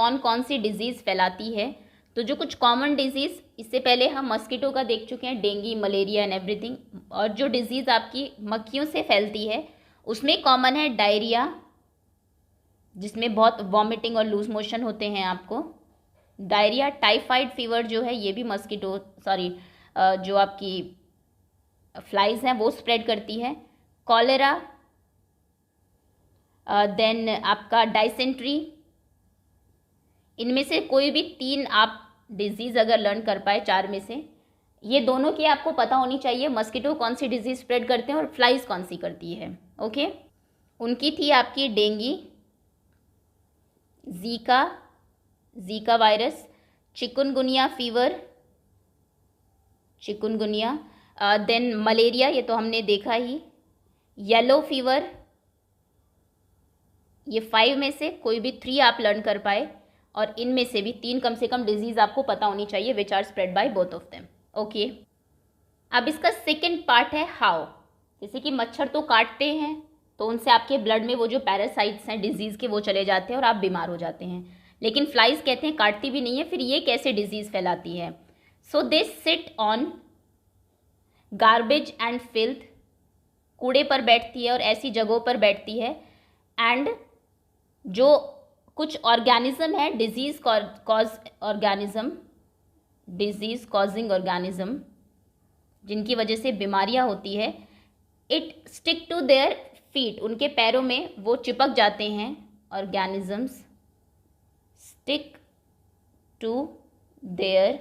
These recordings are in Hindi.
कौन कौन सी डिजीज़ फैलाती है। तो जो कुछ कॉमन डिजीज़, इससे पहले हम मस्कीटो का देख चुके हैं, डेंगू, मलेरिया एंड एवरीथिंग। और जो डिजीज़ आपकी मक्खियों से फैलती है उसमें कॉमन है डायरिया, जिसमें बहुत वॉमिटिंग और लूज मोशन होते हैं आपको। डायरिया, टाइफाइड फीवर जो है ये भी मस्कीटो जो आपकी फ्लाइज हैं वो स्प्रेड करती है। कॉलेरा, देन आपका डाइसेंट्री। इनमें से कोई भी 3 आप डिजीज़ अगर लर्न कर पाए 4 में से, ये दोनों की आपको पता होनी चाहिए, मस्कीटो कौन सी डिजीज़ स्प्रेड करते हैं और फ्लाइज कौन सी करती है। ओके, उनकी थी आपकी dengue, Zika virus, chikungunya fever, chikungunya, then malaria, ये तो हमने देखा ही, येलो फीवर। ये 5 में से कोई भी 3 आप लर्न कर पाए और इनमें से भी 3 कम से कम डिजीज़ आपको पता होनी चाहिए which are spread by both of them. Okay, अब इसका सेकेंड पार्ट है हाउ। जैसे कि मच्छर तो काटते हैं तो उनसे आपके ब्लड में वो जो पैरासाइट्स हैं डिजीज़ के वो चले जाते हैं और आप बीमार हो जाते हैं, लेकिन फ्लाइज कहते हैं काटती भी नहीं है, फिर ये कैसे डिजीज़ फैलाती है। So they sit on garbage and filth, कूड़े पर बैठती है और ऐसी जगहों पर बैठती है। एंड जो कुछ ऑर्गेनिज्म है डिजीज़ कॉजिंग ऑर्गेनिज्म, जिनकी वजह से बीमारियां होती है, it stick to their feet, उनके पैरों में वो चिपक जाते हैं। Organisms stick to their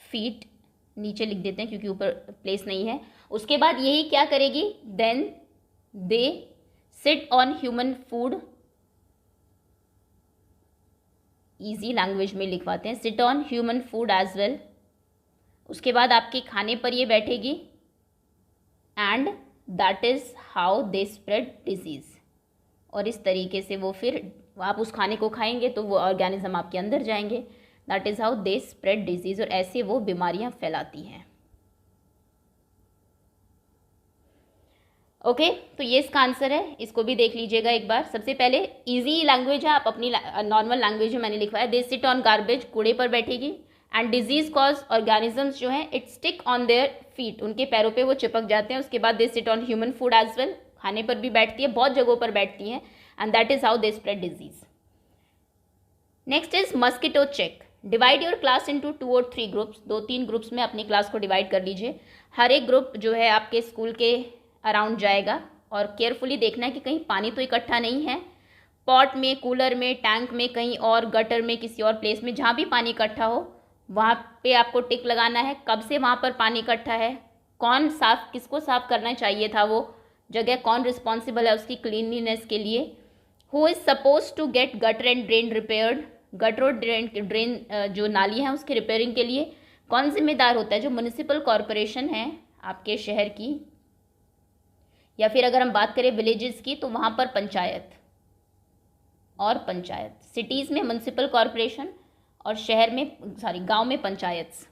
feet, नीचे लिख देते हैं क्योंकि ऊपर प्लेस नहीं है। उसके बाद यही क्या करेगी, then they sit on human food, easy language में लिखवाते हैं, sit on human food as well. उसके बाद आपके खाने पर ये बैठेगी and that is how they spread disease. और इस तरीके से वो फिर आप उस खाने को खाएंगे तो वो ऑर्गेनिज्म आपके अंदर जाएंगे। That is how they spread disease, और ऐसे वो बीमारियां फैलाती हैं। ओके, तो ये इसका आंसर है, इसको भी देख लीजिएगा एक बार। सबसे पहले इजी लैंग्वेज है, आप अपनी नॉर्मल लैंग्वेज में मैंने लिखवाया, दे सिट ऑन गार्बेज, कूड़े पर बैठेगी, एंड डिजीज कॉज ऑर्गेनिजम्स जो है it stick on their feet, उनके पैरों पे वो चिपक जाते हैं। उसके बाद they sit on human food as well, खाने पर भी बैठती है, बहुत जगहों पर बैठती हैं, and that is how they spread disease. Next is mosquito check. Divide your class into 2 और 3 ग्रुप्स, 2-3 ग्रुप्स में अपनी क्लास को डिवाइड कर लीजिए। हर एक ग्रुप जो है आपके स्कूल के अराउंड जाएगा, और केयरफुली देखना है कि कहीं पानी तो इकट्ठा नहीं है, पॉट में, कूलर में, टैंक में, कहीं और गटर में, किसी और प्लेस में, जहाँ भी पानी इकट्ठा हो वहाँ पे आपको टिक लगाना है, कब से वहाँ पर पानी इकट्ठा है, कौन साफ, किसको साफ करना चाहिए था वो जगह, कौन रिस्पॉन्सिबल है उसकी क्लीनलीनेस के लिए, who is suppose to get gutter and drain repaired, gutter और ड्रेन जो नाली है उसके रिपेयरिंग के लिए कौन जिम्मेदार होता है, जो म्युनिसिपल कॉरपोरेशन है आपके शहर की, या फिर अगर हम बात करें विलेजेस की तो वहाँ पर पंचायत, सिटीज़ में म्युनिसिपल कॉरपोरेशन और शहर में गांव में panchayats.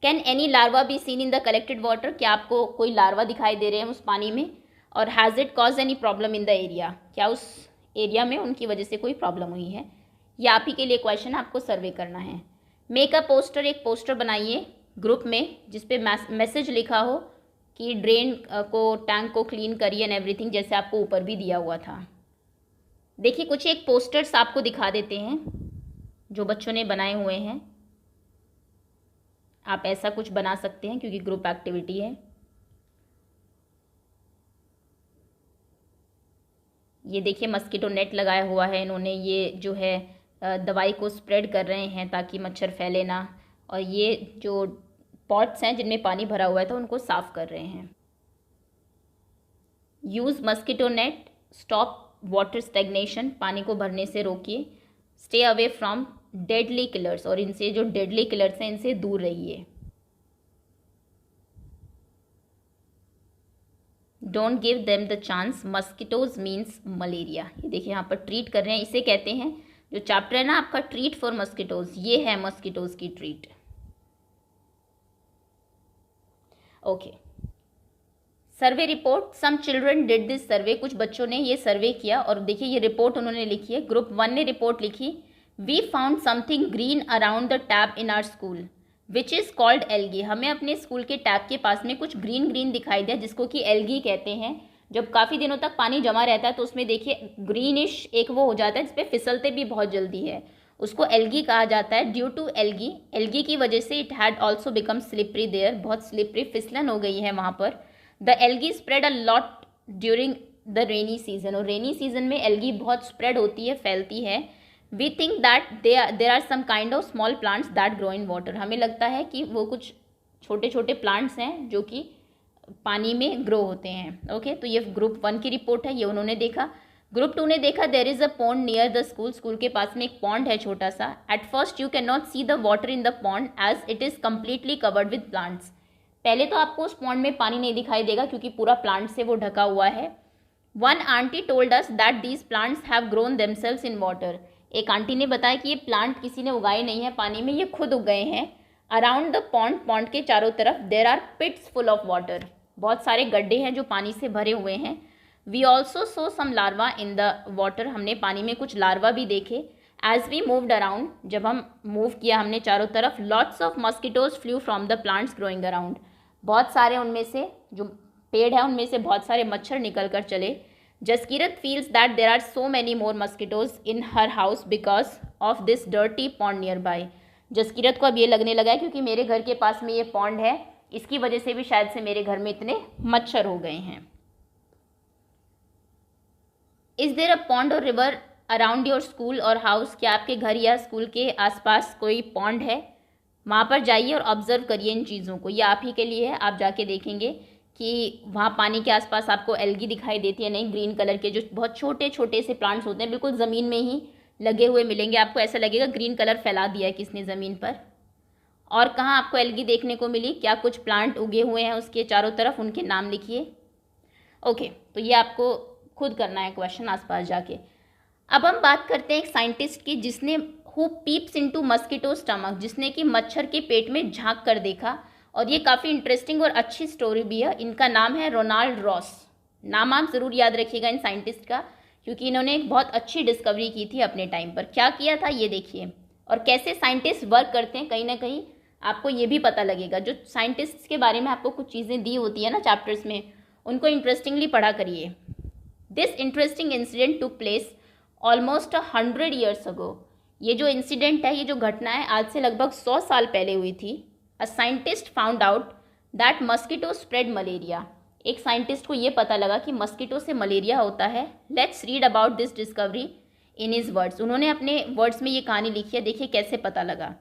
Can any larva be seen in the collected water, क्या आपको कोई लार्वा दिखाई दे रहे हैं उस पानी में, और has it cause any problem in the area, क्या उस एरिया में उनकी वजह से कोई प्रॉब्लम हुई है। ये आप ही के लिए क्वेश्चन आपको सर्वे करना है। मेक अ पोस्टर, एक पोस्टर बनाइए ग्रुप में जिसपे मैसेज लिखा हो कि ड्रेन को, टैंक को क्लीन करिए एंड एवरीथिंग, जैसे आपको ऊपर भी दिया हुआ था। देखिए कुछ एक पोस्टर्स आपको दिखा देते हैं जो बच्चों ने बनाए हुए हैं, आप ऐसा कुछ बना सकते हैं क्योंकि ग्रुप एक्टिविटी है। ये देखिए मस्कीटो नेट लगाया हुआ है इन्होंने, ये जो है दवाई को स्प्रेड कर रहे हैं ताकि मच्छर फैले ना, और ये जो पॉट्स हैं जिनमें पानी भरा हुआ था उनको साफ कर रहे हैं। Use mosquito net, stop water stagnation, पानी को भरने से रोकिए। Stay away from deadly killers, और इनसे जो डेडली किलर्स हैं इनसे दूर रहिए। Don't give them the chance, mosquitoes means malaria. ये देखिए यहाँ पर ट्रीट कर रहे हैं, इसे कहते हैं, जो चैप्टर है ना आपका ट्रीट फॉर मस्कीटोज, ये है मस्कीटोज की treat. Okay, survey report, some children did this survey, कुछ बच्चों ने ये सर्वे किया और देखिए ये रिपोर्ट उन्होंने लिखी है। ग्रुप 1 ने रिपोर्ट लिखी, we found something green around the tap in our school which is called algae. हमें अपने स्कूल के टैप के पास में कुछ ग्रीन ग्रीन दिखाई दिया जिसको कि एल्गी कहते हैं। जब काफ़ी दिनों तक पानी जमा रहता है तो उसमें देखिए ग्रीनिश एक वो हो जाता है जिसपे फिसलते भी बहुत जल्दी है, उसको एल्गी कहा जाता है। ड्यू टू एल्गी, एल्गी की वजह से it had also become slippery there, बहुत स्लिपरी फिसलन हो गई है वहाँ पर। The algae spread a lot during the rainy season, और रेनी सीजन में एल्गी बहुत स्प्रेड होती है, फैलती है। We think that there are some kind of small plants that grow in water, हमें लगता है कि वो कुछ छोटे छोटे प्लांट्स हैं जो कि पानी में ग्रो होते हैं। ओके, तो ये ग्रुप 1 की रिपोर्ट है, ये उन्होंने देखा। ग्रुप 2 ने देखा, there is a pond near the school, school के पास में एक पॉन्ड है छोटा सा। At first you can not see the water in the pond as it is completely covered with plants, पहले तो आपको उस पॉन्ड में पानी नहीं दिखाई देगा क्योंकि पूरा प्लांट से वो ढका हुआ है। One aunty told us that these plants have grown themselves in water, एक आंटी ने बताया कि ये प्लांट किसी ने उगाए नहीं है पानी में, ये खुद उग गए हैं। अराउंड द पॉन्ड, पॉन्ड के चारों तरफ there are pits full of water, बहुत सारे गड्ढे हैं जो पानी से भरे हुए हैं। We also saw some larva in the water, हमने पानी में कुछ लार्वा भी देखे। एज वी मूव्ड अराउंड, जब हम मूव किया हमने चारों तरफ, lots of mosquitoes flu from the plants growing around, बहुत सारे उनमें से जो पेड़ है उनमें से बहुत सारे मच्छर निकल कर चले। Jaskirat feels that there are so many more mosquitoes in her house because of this dirty pond nearby, Jaskirat को अब ये लगने लगा है क्योंकि मेरे घर के पास में ये पॉन्ड है, इसकी वजह से भी शायद से मेरे घर में इतने मच्छर हो गए हैं। इज देयर अ पॉन्ड और रिवर अराउंड योर स्कूल और हाउस, क्या आपके घर या स्कूल के आसपास कोई पॉन्ड है? वहाँ पर जाइए और ऑब्जर्व करिए इन चीज़ों को, ये आप ही के लिए है, आप जाके देखेंगे कि वहाँ पानी के आसपास आपको एल्गी दिखाई देती है नहीं, ग्रीन कलर के जो बहुत छोटे छोटे से प्लांट्स होते हैं बिल्कुल ज़मीन में ही लगे हुए मिलेंगे आपको, ऐसा लगेगा ग्रीन कलर फैला दिया है किसने ज़मीन पर। और कहाँ आपको एल्गी देखने को मिली, क्या कुछ प्लांट उगे हुए हैं उसके चारों तरफ, उनके नाम लिखिए। ओके, तो ये आपको खुद करना है क्वेश्चन आसपास जाके। अब हम बात करते हैं एक साइंटिस्ट की जिसने who peeps into mosquito stomach, जिसने कि मच्छर के पेट में झांक कर देखा, और ये काफ़ी इंटरेस्टिंग और अच्छी स्टोरी भी है। इनका नाम है रोनाल्ड रॉस, नाम आप ज़रूर याद रखिएगा इन साइंटिस्ट का क्योंकि इन्होंने एक बहुत अच्छी डिस्कवरी की थी अपने टाइम पर। क्या किया था ये देखिए, और कैसे साइंटिस्ट वर्क करते हैं, कहीं ना कहीं आपको ये भी पता लगेगा। जो साइंटिस्ट के बारे में आपको कुछ चीज़ें दी होती है ना चैप्टर्स में, उनको इंटरेस्टिंगली पढ़ा करिए। This interesting incident took place almost 100 years ago, ये जो इंसिडेंट है, ये जो घटना है आज से लगभग 100 साल पहले हुई थी। A scientist found out that mosquito spread malaria, एक साइंटिस्ट को ये पता लगा कि मस्किटो से मलेरिया होता है। Let's read about this discovery in his words, उन्होंने अपने वर्ड्स में ये कहानी लिखी है, देखिए कैसे पता लगा।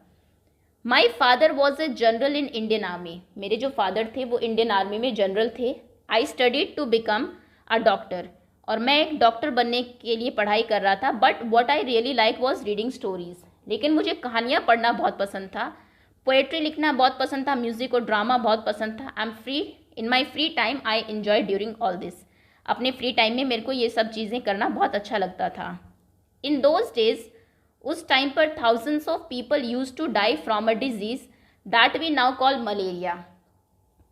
My father was a general in Indian army, मेरे जो फादर थे वो इंडियन आर्मी में जनरल थे। I studied to become a doctor, और मैं एक डॉक्टर बनने के लिए पढ़ाई कर रहा था। But what I really like was reading stories, लेकिन मुझे कहानियाँ पढ़ना बहुत पसंद था, पोएट्री लिखना बहुत पसंद था, म्यूजिक और ड्रामा बहुत पसंद था। I am free in my free time I enjoy during all this, अपने फ्री टाइम में मेरे को ये सब चीज़ें करना बहुत अच्छा लगता था। इन दोज डेज, उस टाइम पर thousands of people used to die from a disease that we now call malaria,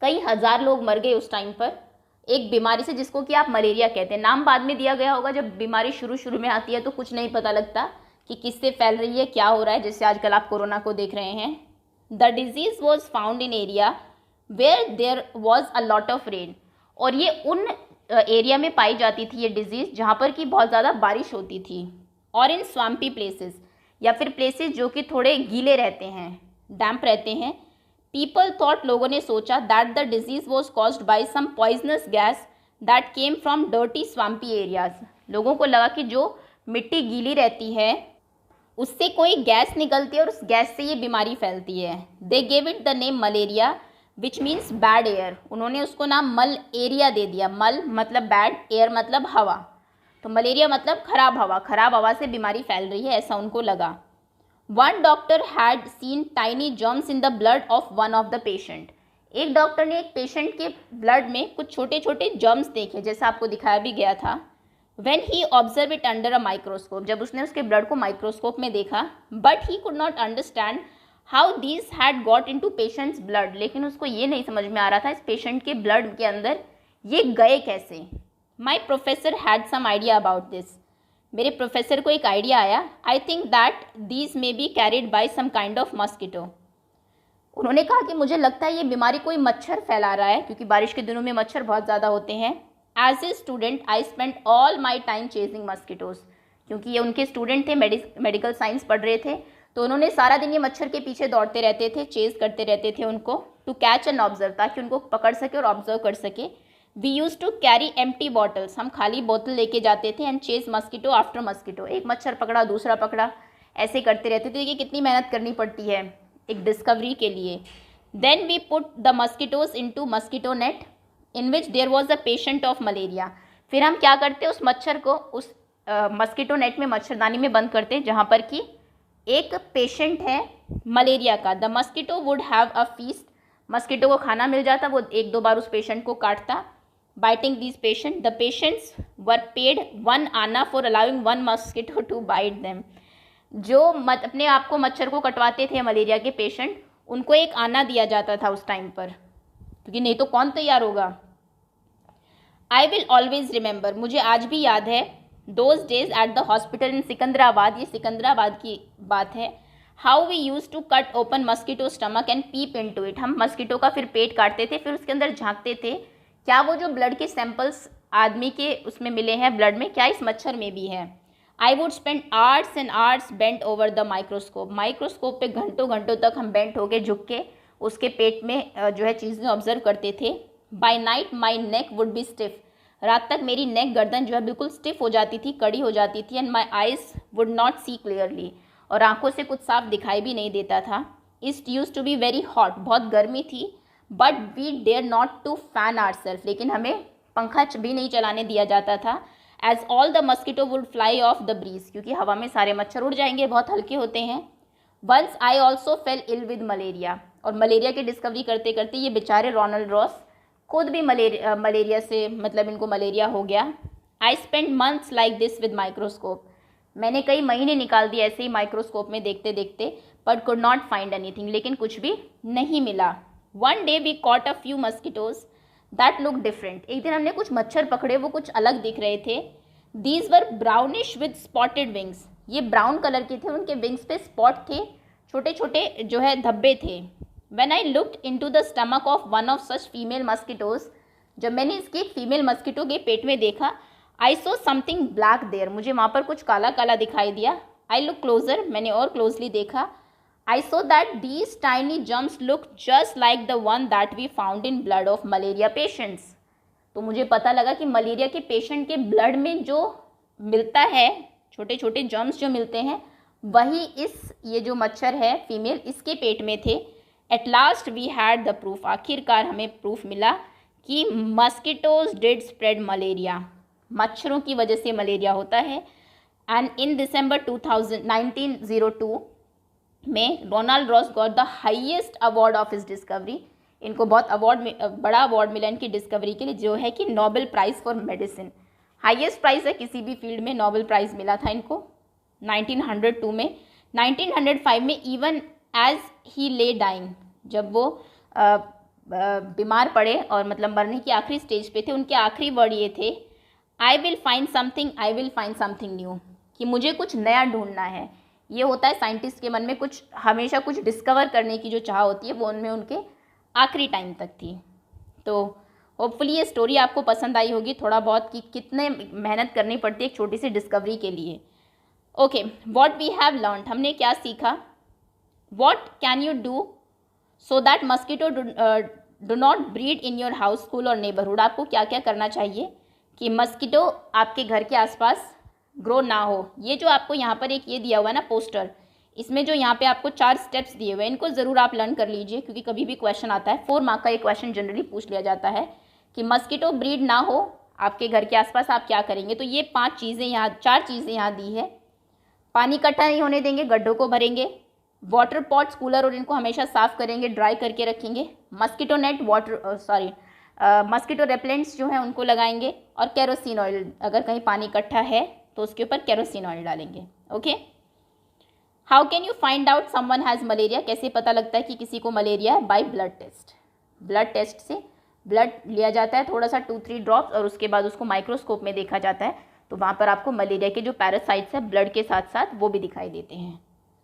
कई हजार लोग मर गए उस टाइम पर एक बीमारी से जिसको कि आप मलेरिया कहते हैं। नाम बाद में दिया गया होगा, जब बीमारी शुरू शुरू में आती है तो कुछ नहीं पता लगता कि किससे फैल रही है, क्या हो रहा है, जैसे आजकल आप कोरोना को देख रहे हैं। The disease was found in area where there was a lot of rain, और ये उन एरिया में पाई जाती थी ये डिजीज़ जहाँ पर कि बहुत ज़्यादा बारिश होती थी, और इन स्वाम्पी प्लेसेस, या फिर प्लेसेस जो कि थोड़े गीले रहते हैं, डैम्प रहते हैं। पीपल थॉट, लोगों ने सोचा, that the disease was caused by some poisonous gas that came from dirty swampy areas, लोगों को लगा कि जो मिट्टी गीली रहती है उससे कोई गैस निकलती है और उस गैस से ये बीमारी फैलती है। They gave it the name malaria which means bad air, उन्होंने उसको नाम मल एरिया दे दिया। मल मतलब बैड, एयर मतलब हवा, तो मलेरिया मतलब खराब हवा से बीमारी फैल रही है, ऐसा उनको लगा। One doctor had seen tiny germs in the blood of one of the patient, एक डॉक्टर ने एक पेशेंट के ब्लड में कुछ छोटे छोटे जर्म्स देखे, जैसा आपको दिखाया भी गया था। When he observed it under a microscope, जब उसने उसके ब्लड को माइक्रोस्कोप में देखा, but he could not understand how these had got into patient's blood, लेकिन उसको ये नहीं समझ में आ रहा था इस पेशेंट के ब्लड के अंदर ये गए कैसे? My professor had some idea about this. मेरे प्रोफेसर को एक आइडिया आया। I think that these may be carried by some kind of mosquito. उन्होंने कहा कि मुझे लगता है ये बीमारी कोई मच्छर फैला रहा है, क्योंकि बारिश के दिनों में मच्छर बहुत ज़्यादा होते हैं। As a student I spend all my time chasing mosquitoes. क्योंकि ये उनके स्टूडेंट थे, मेडिकल साइंस पढ़ रहे थे, तो उन्होंने सारा दिन ये मच्छर के पीछे दौड़ते रहते थे, चेज करते रहते थे उनको, टू कैच एंड ऑब्जर्व, ताकि उनको पकड़ सके और ऑब्जर्व कर सके। We used to carry empty bottles, हम खाली बोतल लेके जाते थे, and chase mosquito after mosquito, एक मच्छर पकड़ा दूसरा पकड़ा, ऐसे करते रहते थे। देखिए कितनी मेहनत करनी पड़ती है एक डिस्कवरी के लिए। Then we put the mosquitoes into mosquito net in which there was a patient of malaria. फिर हम क्या करते, उस मच्छर को उस मस्किटो नेट में, मच्छरदानी में बंद करते, जहाँ पर कि एक पेशेंट है मलेरिया का। The mosquito would have a feast, mosquito को खाना मिल जाता, वो एक दो बार उस पेशेंट को काटता। Biting this patient, the patients were paid 1 anna for allowing 1 mosquito to bite them. जो अपने आप को मच्छर को कटवाते थे मलेरिया के पेशेंट, उनको 1 आना दिया जाता था उस टाइम पर, क्योंकि नहीं तो कौन तैयार होगा। आई विल ऑलवेज रिमेंबर, मुझे आज भी याद है, those days at the hospital in Secunderabad, ये सिकंदराबाद की बात है। How we used to cut open mosquito stomach and peep into it. हम मस्किटो का फिर पेट काटते थे, फिर उसके अंदर झांकते थे, क्या वो जो ब्लड के सैंपल्स आदमी के उसमें मिले हैं ब्लड में, क्या इस मच्छर में भी है। I would spend hours and hours bent over the microscope, microscope पे घंटों घंटों तक हम बेंट होके झुक के उसके पेट में जो है चीज़ें ऑब्जर्व करते थे। By night my neck would be stiff, रात तक मेरी नेक, गर्दन जो है बिल्कुल स्टिफ हो जाती थी, कड़ी हो जाती थी। And my eyes would not see clearly, और आंखों से कुछ साफ दिखाई भी नहीं देता था। It used to be very hot, बहुत गर्मी थी। But we dare not to fan our self, लेकिन हमें पंखा भी नहीं चलाने दिया जाता था। As all the mosquito would fly off the breeze, क्योंकि हवा में सारे मच्छर उड़ जाएंगे, बहुत हल्के होते हैं। Once I also fell ill with malaria, और मलेरिया की डिस्कवरी करते करते ये बेचारे रोनाल्ड रॉस खुद भी मलेरिया से, मतलब इनको मलेरिया हो गया। I spend months like this with microscope, मैंने कई महीने निकाल दिए ऐसे ही माइक्रोस्कोप में देखते देखते, but could not find anything, लेकिन कुछ भी नहीं मिला। One day we caught a few mosquitoes that look different, एक दिन हमने कुछ मच्छर पकड़े, वो कुछ अलग दिख रहे थे। These were brownish with spotted wings, ये ब्राउन कलर के थे, उनके विंग्स पे स्पॉट थे, छोटे छोटे जो है धब्बे थे। When I looked into the stomach of one of such female mosquitoes, जब मैंने इसके एक फीमेल मस्किटो के पेट में देखा, I saw something black there, मुझे वहाँ पर कुछ काला काला दिखाई दिया। I looked closer, मैंने और क्लोजली देखा। I saw that these tiny germs look just like the one that we found in blood of malaria patients, तो मुझे पता लगा कि मलेरिया के पेशेंट के ब्लड में जो मिलता है, छोटे छोटे जर्म्स जो मिलते हैं, वही ये जो मच्छर है फीमेल, इसके पेट में थे। At last we had the proof, आखिरकार हमें प्रूफ मिला कि मस्किटोज डिड स्प्रेड मलेरिया, मच्छरों की वजह से मलेरिया होता है। एंड इन दिसंबर 1902 में Ronald Ross got the highest award of his discovery, इनको बहुत बड़ा अवार्ड मिला इनकी डिस्कवरी के लिए, जो है कि Nobel prize for medicine, highest prize है किसी भी फील्ड में, नोबेल प्राइज़ मिला था इनको 1902 में। 1905 में इवन एज ही ले डाइंग, जब वो बीमार पड़े और मतलब मरने की आखिरी स्टेज पे थे, उनके आखिरी वर्ड ये थे, I will find something, I will find something new, कि मुझे कुछ नया ढूंढना है। ये होता है साइंटिस्ट के मन में, कुछ हमेशा कुछ डिस्कवर करने की जो चाह होती है, वो उनमें उनके आखिरी टाइम तक थी। तो होपफुली ये स्टोरी आपको पसंद आई होगी थोड़ा बहुत, कि कितने मेहनत करनी पड़ती है एक छोटी सी डिस्कवरी के लिए। Okay, what we have learned, हमने क्या सीखा। What can you do so that mosquito do not breed in your house, school और नेबरहुड, आपको क्या क्या करना चाहिए कि मस्किटो आपके घर के आसपास ग्रो ना हो। ये जो आपको यहाँ पर एक ये दिया हुआ है ना पोस्टर, इसमें जो यहाँ पे आपको 4 स्टेप्स दिए हुए हैं, इनको ज़रूर आप लर्न कर लीजिए, क्योंकि कभी भी क्वेश्चन आता है, 4 मार्क का ये क्वेश्चन जनरली पूछ लिया जाता है कि मस्किटो ब्रीड ना हो आपके घर के आसपास आप क्या करेंगे। तो ये 4 चीज़ें यहाँ दी है। पानी इकट्ठा नहीं होने देंगे, गड्ढों को भरेंगे, वाटर पॉट्स, कूलर और इनको हमेशा साफ़ करेंगे, ड्राई करके रखेंगे, मस्किटो नेट, मस्किटो रेपेलेंट्स जो हैं उनको लगाएंगे, और केरोसिन ऑयल, अगर कहीं पानी इकट्ठा है तो उसके ऊपर केरोसिन ऑयल डालेंगे। Okay, how can you find out someone has malaria, कैसे पता लगता है कि किसी को मलेरिया है। By blood test, blood test से ब्लड लिया जाता है थोड़ा सा 2-3 ड्रॉप्स, और उसके बाद उसको माइक्रोस्कोप में देखा जाता है, तो वहाँ पर आपको मलेरिया के जो पैरासाइट्स हैं ब्लड के साथ साथ वो भी दिखाई देते हैं।